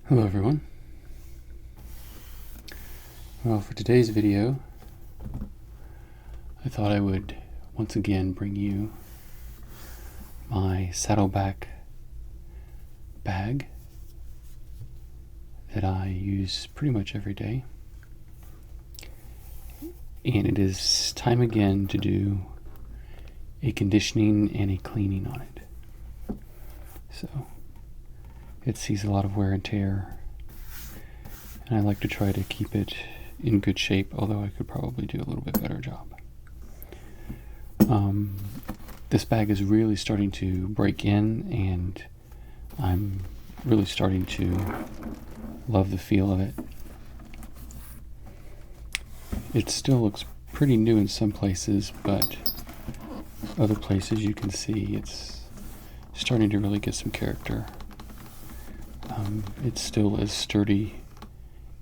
Hello everyone. Well, for today's video, I thought I would once again bring you my Saddleback bag that I use pretty much every day. And it is time again to do a conditioning and a cleaning on it. So it sees a lot of wear and tear, and I like to try to keep it in good shape, although I could probably do a little bit better job. This bag is really starting to break in, and I'm really starting to love the feel of it. It still looks pretty new in some places, but other places you can see it's starting to really get some character. It's still as sturdy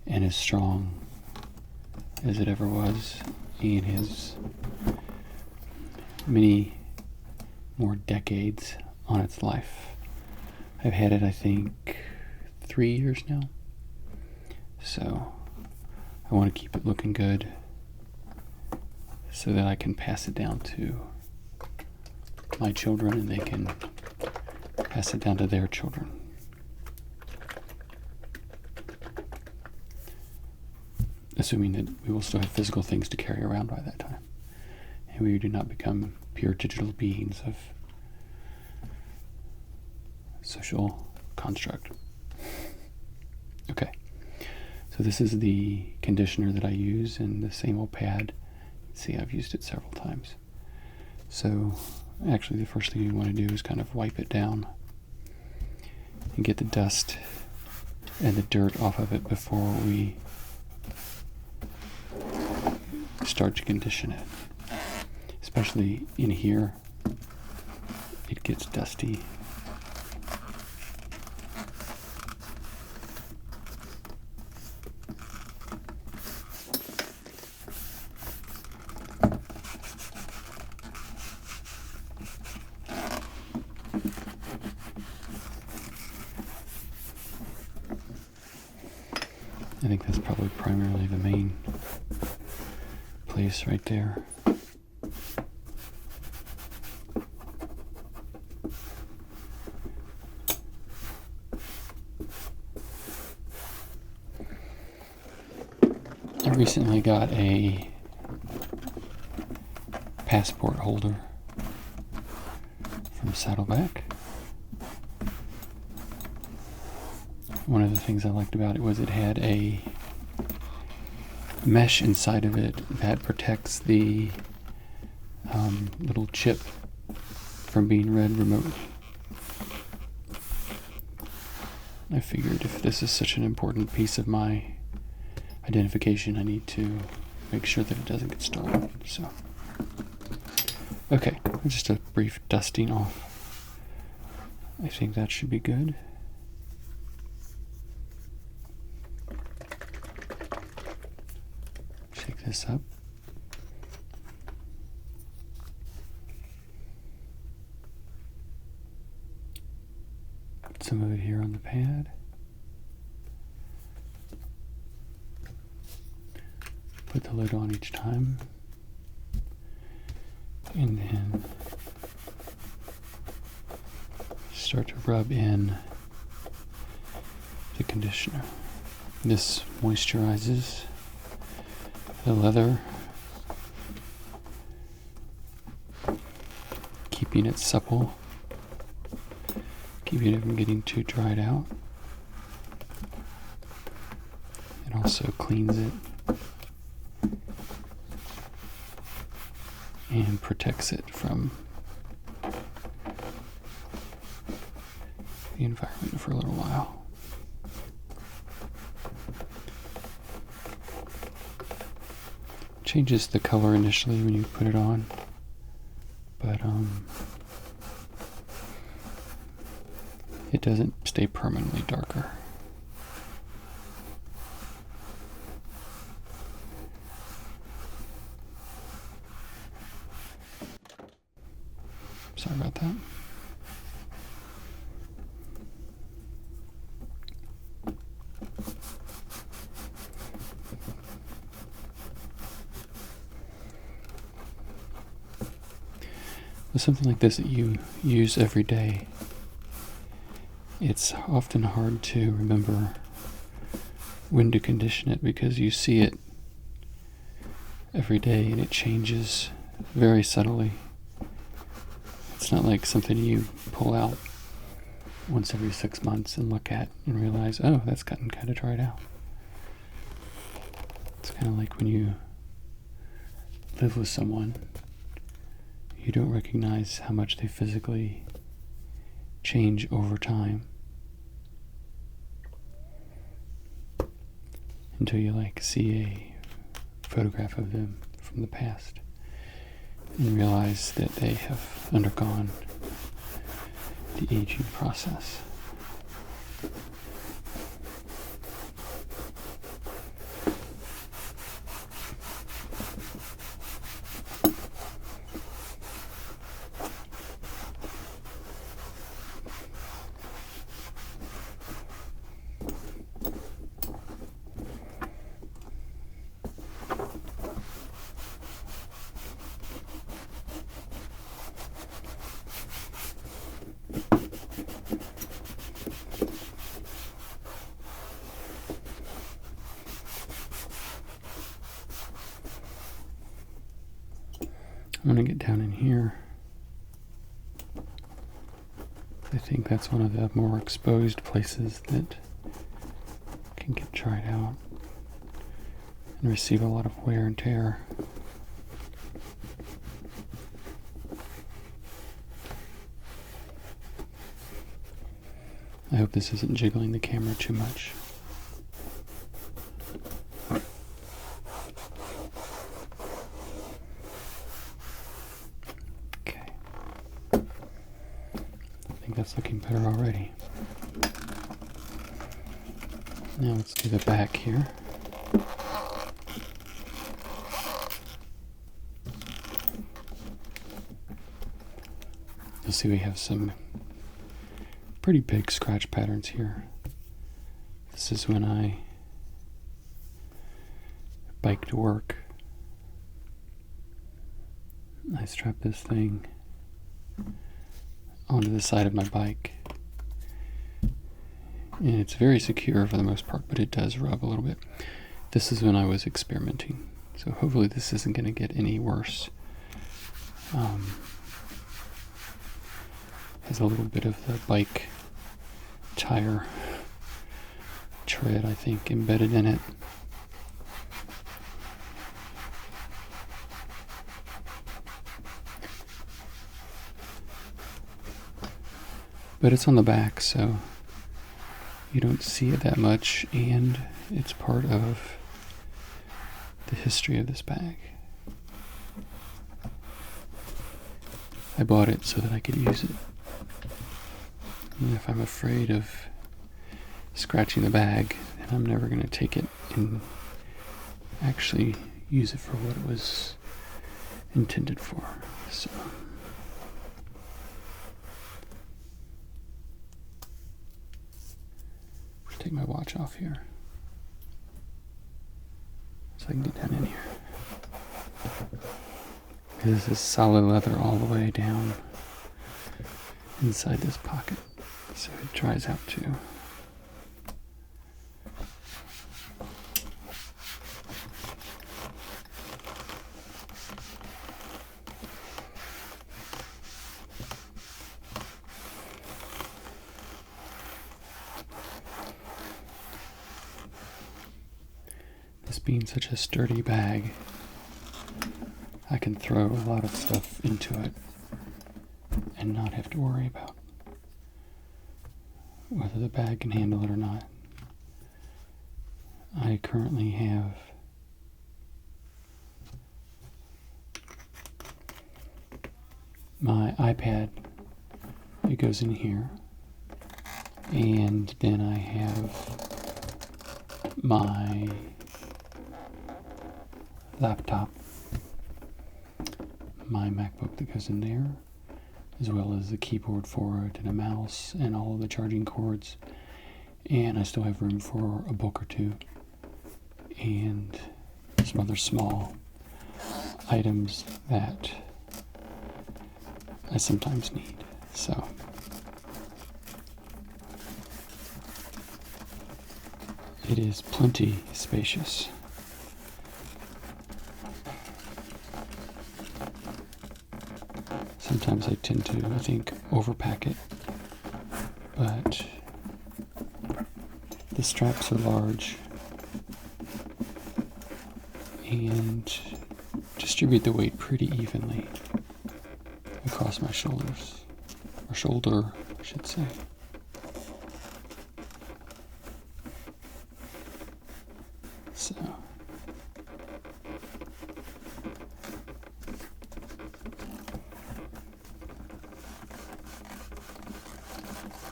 and as strong as it ever was, and has many more decades on its life. I've had it, I think, 3 years now, so I want to keep it looking good so that I can pass it down to my children and they can pass it down to their children. Assuming that we will still have physical things to carry around by that time, and we do not become pure digital beings of social construct. Okay, so this is the conditioner that I use in the same old pad. See, I've used it several times. So actually the first thing you want to do is kind of wipe it down and get the dust and the dirt off of it before we start to condition it. Especially in here, it gets dusty. I think that's probably primarily the main place right there. I recently got a passport holder from Saddleback. One of the things I liked about it was it had a mesh inside of it that protects the little chip from being read remotely. I figured if this is such an important piece of my identification, I need to make sure that it doesn't get stolen. So, okay, just a brief dusting off. I think that should be good. Shake this up. Put some of it here on the pad. Put the lid on each time. And then start to rub in the conditioner. This moisturizes the leather, keeping it supple, keeping it from getting too dried out. It also cleans it and protects it from the environment for a little while. Changes the color initially when you put it on, but it doesn't stay permanently darker. Sorry about that. With something like this that you use every day, it's often hard to remember when to condition it because you see it every day and it changes very subtly. It's not like something you pull out once every 6 months and look at and realize, oh, that's gotten kind of dried out. It's kind of like when you live with someone, you don't recognize how much they physically change over time until you see a photograph of them from the past and realize that they have undergone the aging process. I'm going to get down in here. I think that's one of the more exposed places that can get dried out and receive a lot of wear and tear. I hope this isn't jiggling the camera too much. That's looking better already. Now let's do the back here. You'll see we have some pretty big scratch patterns here. This is when I bike to work. I strap this thing onto the side of my bike, and it's very secure for the most part, but it does rub a little bit. This is when I was experimenting, so hopefully this isn't going to get any worse. Has a little bit of the bike tire tread, I think, embedded in it. But it's on the back, so you don't see it that much, and it's part of the history of this bag. I bought it so that I could use it. And if I'm afraid of scratching the bag, then I'm never going to take it and actually use it for what it was intended for. So take my watch off here so I can get down in here. This is solid leather all the way down inside this pocket, so it dries out too. This being such a sturdy bag, I can throw a lot of stuff into it and not have to worry about whether the bag can handle it or not. I currently have my iPad. It goes in here, and then I have my laptop, my MacBook that goes in there, as well as the keyboard for it and a mouse and all of the charging cords. And I still have room for a book or two and some other small items that I sometimes need. So it is plenty spacious. Sometimes I tend to, I think, overpack it, but the straps are large and distribute the weight pretty evenly across my shoulders, or shoulder, I should say. So,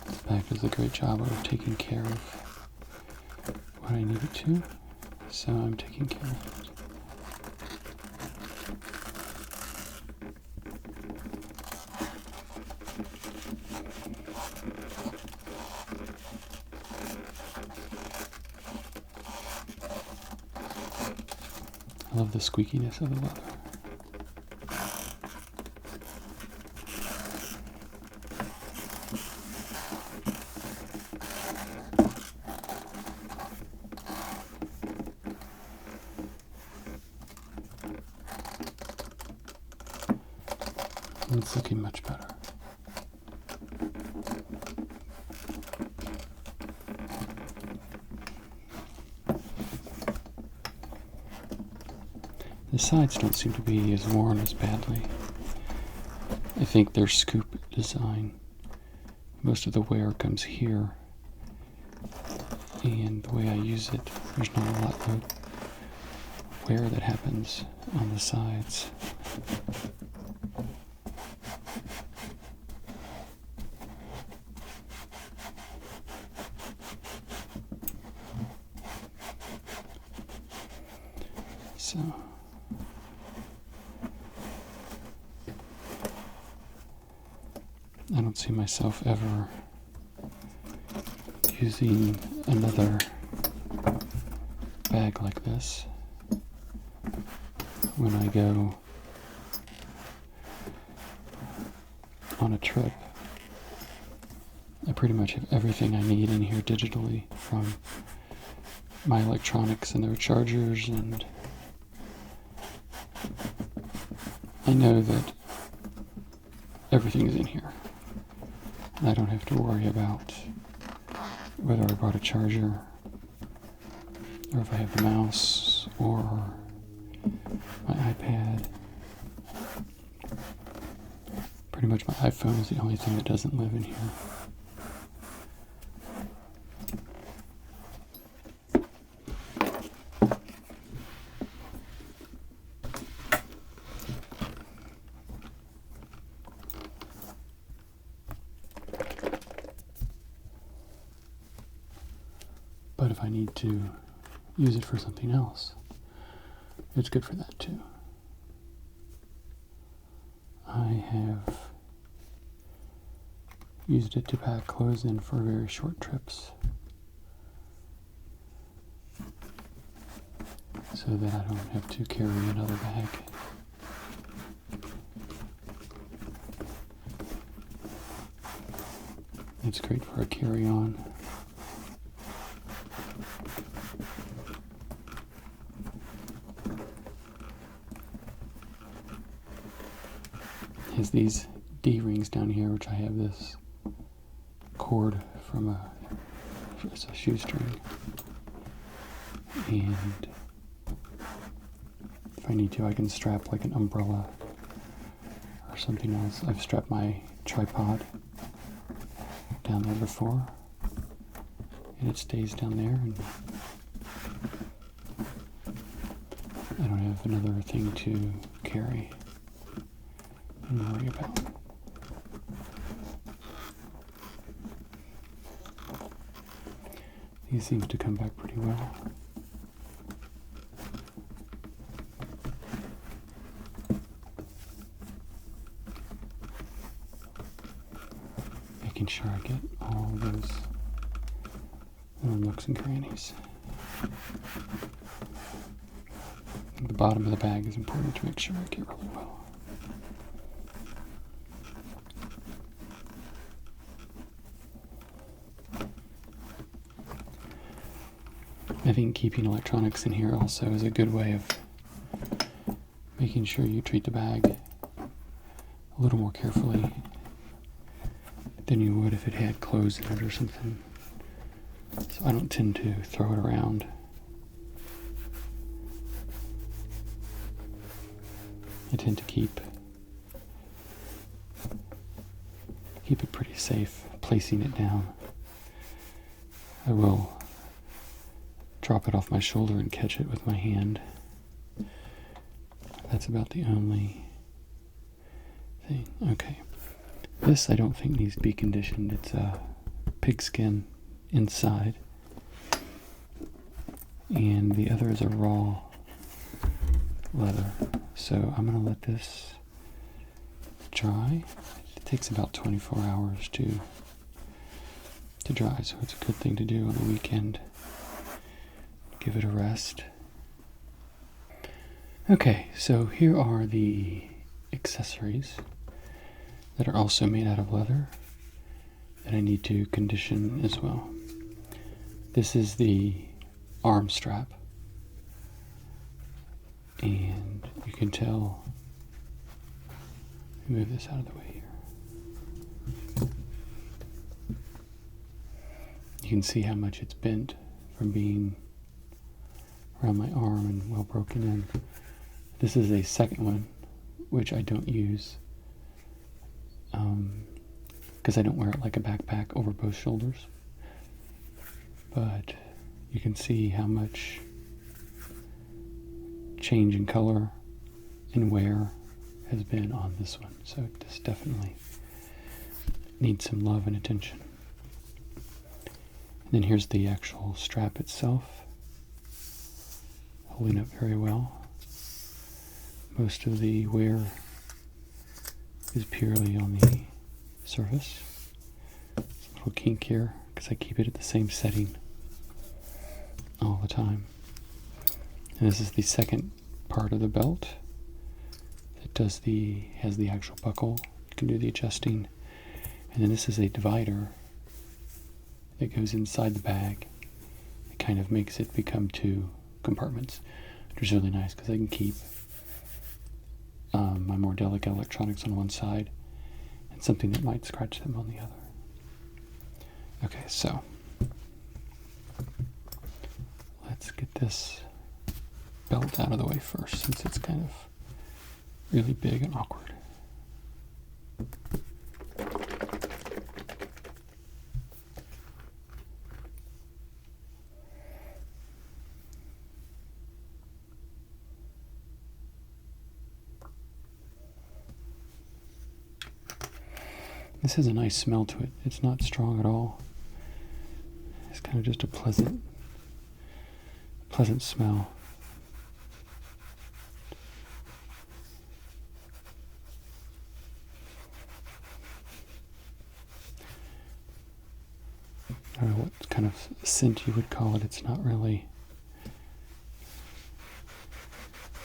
this bag does a great job of taking care of what I need it to, so I'm taking care of it. I love the squeakiness of the leather. And it's looking much better. The sides don't seem to be as worn as badly. I think their scoop design, most of the wear comes here, and the way I use it, there's not a lot of wear that happens on the sides. So I don't see myself ever using another bag like this when I go on a trip. I pretty much have everything I need in here digitally, from my electronics and their chargers, and I know that everything is in here. I don't have to worry about whether I brought a charger, or if I have the mouse, or my iPad. Pretty much my iPhone is the only thing that doesn't live in here. But if I need to use it for something else, it's good for that too. I have used it to pack clothes in for very short trips, so that I don't have to carry another bag. It's great for a carry-on. It has these D-rings down here, which I have this cord from it's a shoestring. And if I need to, I can strap like an umbrella or something else. I've strapped my tripod down there before, and it stays down there, and I don't have another thing to carry and worry about. These seem to come back pretty well. Making sure I get all those little nooks and crannies. The bottom of the bag is important to make sure I get really well. I think keeping electronics in here also is a good way of making sure you treat the bag a little more carefully than you would if it had clothes in it or something. So I don't tend to throw it around. I tend to keep it pretty safe placing it down. I will drop it off my shoulder and catch it with my hand. That's about the only thing. Okay. This I don't think needs to be conditioned. It's a pigskin inside. And the other is a raw leather. So I'm going to let this dry. It takes about 24 hours to dry, so it's a good thing to do on the weekend. Give it a rest. Okay, so here are the accessories that are also made out of leather that I need to condition as well. This is the arm strap, and you can tell, let me move this out of the way here. You can see how much it's bent from being around my arm and well broken in. This is a second one, which I don't use because I don't wear it like a backpack over both shoulders. But you can see how much change in color and wear has been on this one. So this definitely needs some love and attention. And then here's the actual strap itself, holding up very well. Most of the wear is purely on the surface. It's a little kink here because I keep it at the same setting all the time. And this is the second part of the belt. It has the actual buckle. You can do the adjusting. And then this is a divider that goes inside the bag. It kind of makes it become two compartments, which is really nice because I can keep my more delicate electronics on one side and something that might scratch them on the other. Okay, so let's get this belt out of the way first, since it's kind of really big and awkward. This has a nice smell to it. It's not strong at all. It's kind of just a pleasant smell. I don't know what kind of scent you would call it. It's not really,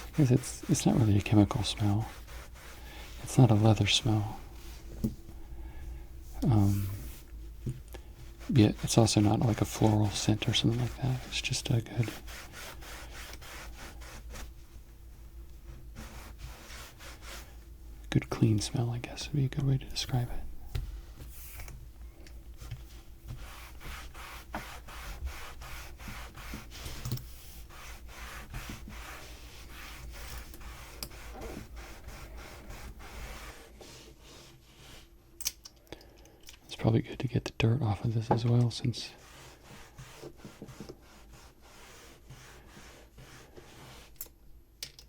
because it's not really a chemical smell. It's not a leather smell. Yet it's also not like a floral scent or something like that. It's just a good clean smell, I guess would be a good way to describe it. Probably good to get the dirt off of this as well, since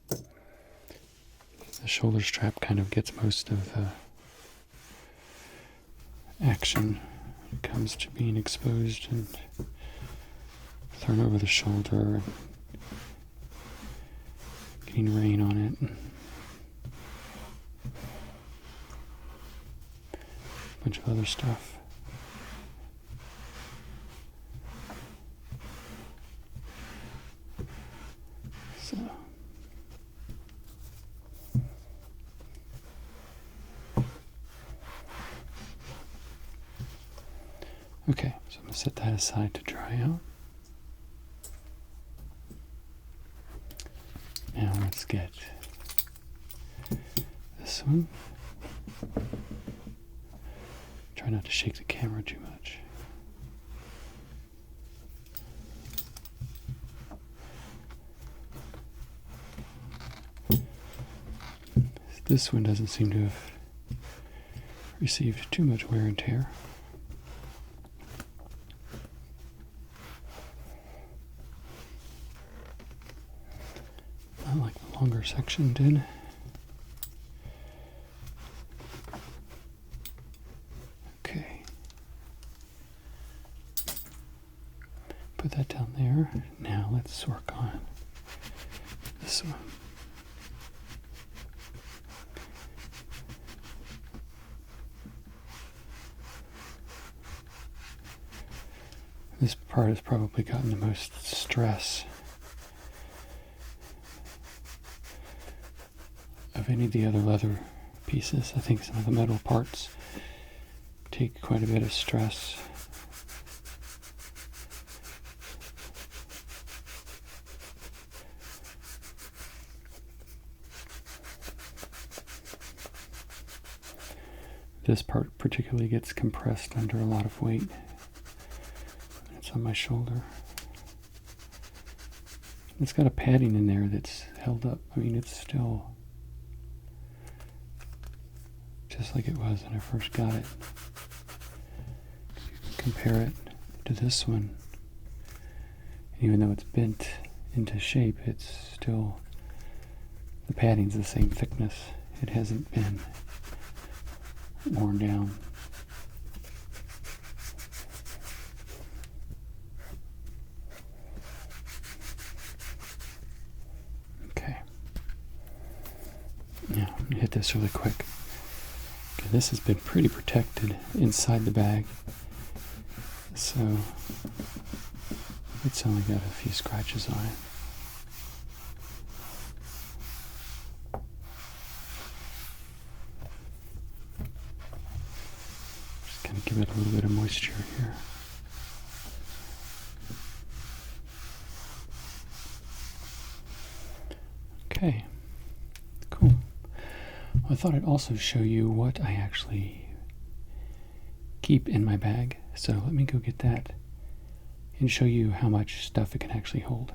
the shoulder strap kind of gets most of the action when it comes to being exposed and thrown over the shoulder and getting rain on it. Bunch of other stuff. So okay, so I'm going to set that aside to dry out. let's get this one. Try not to shake the camera too much. This one doesn't seem to have received too much wear and tear. Not like the longer section did. Okay. Put that down there. Now let's work on this one. This part has probably gotten the most stress of any of the other leather pieces. I think some of the metal parts take quite a bit of stress. This part particularly gets compressed under a lot of weight. It's on my shoulder. It's got a padding in there that's held up. I mean, it's still just like it was when I first got it. Compare it to this one. Even though it's bent into shape, it's still, the padding's the same thickness. It hasn't been worn down. Okay. Now, I'm gonna hit this really quick. Okay, this has been pretty protected inside the bag, so it's only got a few scratches on it. Just gonna give it a little bit of moisture here. Okay, cool. I thought I'd also show you what I actually keep in my bag. So let me go get that and show you how much stuff it can actually hold.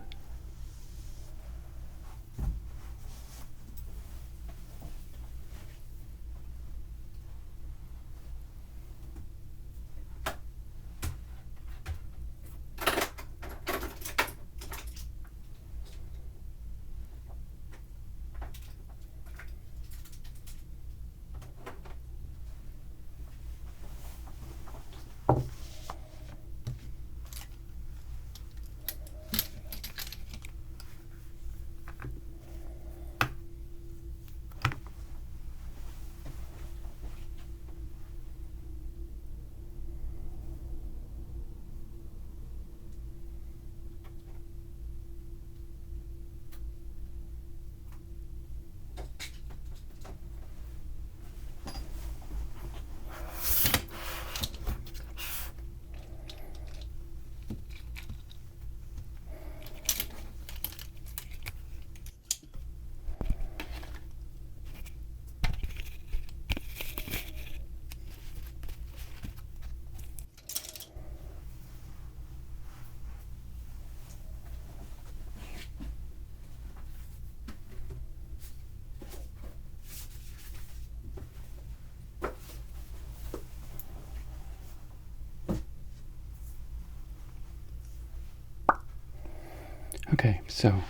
Okay, so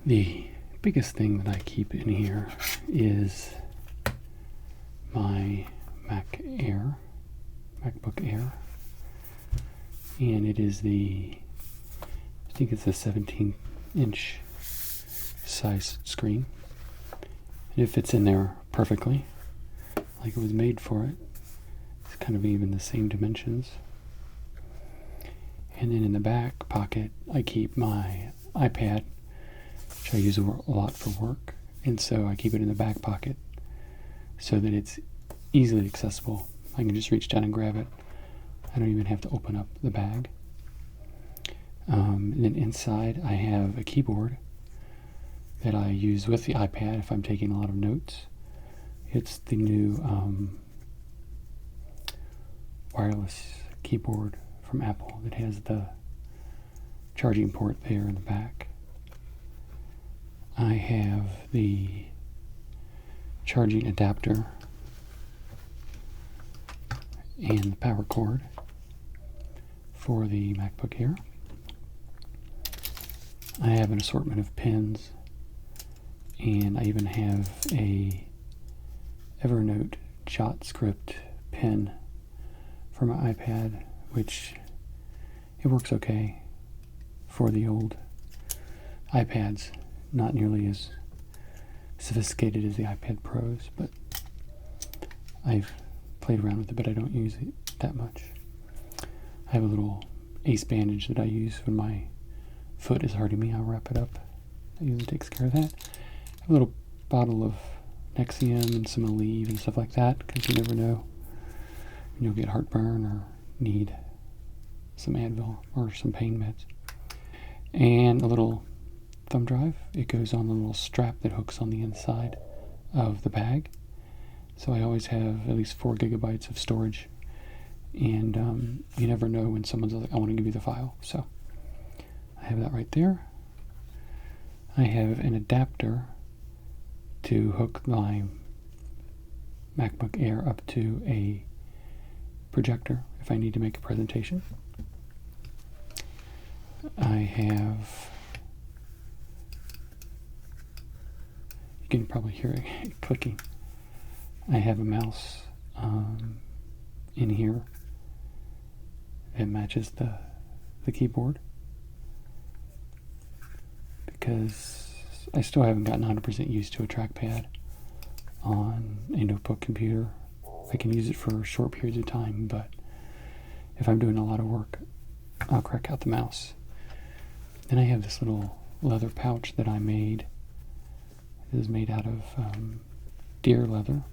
the biggest thing that I keep in here is my MacBook Air, and it is I think it's a 17-inch size screen, and it fits in there perfectly, like it was made for it. It's kind of even the same dimensions. And then in the back pocket, I keep my iPad, which I use a lot for work. And so I keep it in the back pocket so that it's easily accessible. I can just reach down and grab it. I don't even have to open up the bag. And then inside, I have a keyboard that I use with the iPad if I'm taking a lot of notes. It's the new wireless keyboard from Apple that has the charging port there in the back. I have the charging adapter and the power cord for the MacBook Air. I have an assortment of pens, and I even have a Evernote Jot script pen for my iPad, which it works okay for the old iPads. Not nearly as sophisticated as the iPad Pros, but I've played around with it, but I don't use it that much. I have a little ace bandage that I use when my foot is hurting me. I'll wrap it up. That usually takes care of that. I have a little bottle of Nexium and some Aleve and stuff like that, because you never know when you'll get heartburn or need some Advil or some pain meds. And a little thumb drive. It goes on the little strap that hooks on the inside of the bag. So I always have at least 4 gigabytes of storage. And you never know when someone's like, I want to give you the file. So I have that right there. I have an adapter to hook my MacBook Air up to a projector if I need to make a presentation. I have, you can probably hear it clicking. I have a mouse in here that matches the keyboard, because I still haven't gotten 100% used to a trackpad on a notebook computer. I can use it for short periods of time, but if I'm doing a lot of work, I'll crack out the mouse. Then I have this little leather pouch that I made. It is made out of deer leather.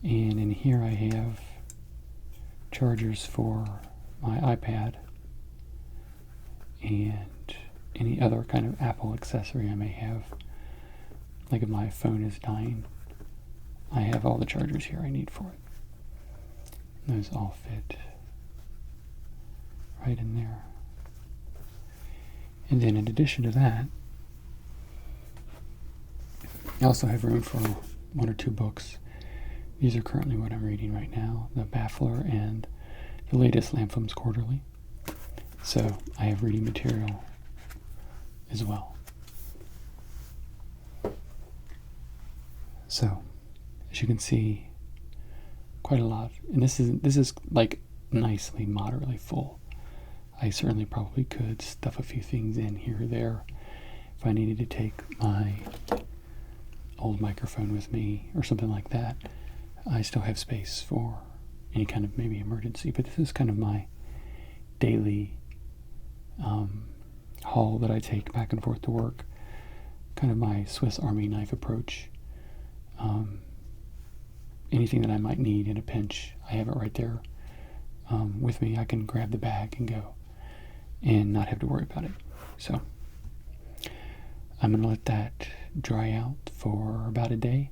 And in here I have chargers for my iPad and any other kind of Apple accessory I may have. Like if my phone is dying, I have all the chargers here I need for it. Those all fit right in there. And then in addition to that, I also have room for 1 or 2 books. These are currently what I'm reading right now, The Baffler and the latest Lamphams Quarterly. So I have reading material as well. So, as you can see, quite a lot. And this is like nicely, moderately full. I certainly probably could stuff a few things in here or there if I needed to take my old microphone with me or something like that. I still have space for any kind of maybe emergency, but this is kind of my daily haul that I take back and forth to work. Kind of my Swiss Army knife approach. Anything that I might need in a pinch, I have it right there with me. I can grab the bag and go and not have to worry about it. So I'm going to let that dry out for about a day.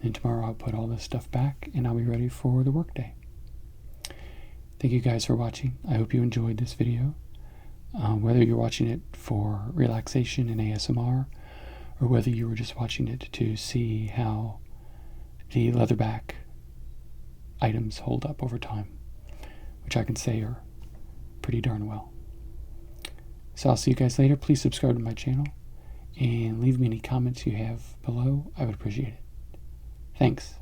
And tomorrow I'll put all this stuff back and I'll be ready for the workday. Thank you guys for watching. I hope you enjoyed this video. Whether you're watching it for relaxation and ASMR, or whether you were just watching it to see how the leatherback items hold up over time, which I can say are pretty darn well. So I'll see you guys later. Please subscribe to my channel and leave me any comments you have below. I would appreciate it. Thanks.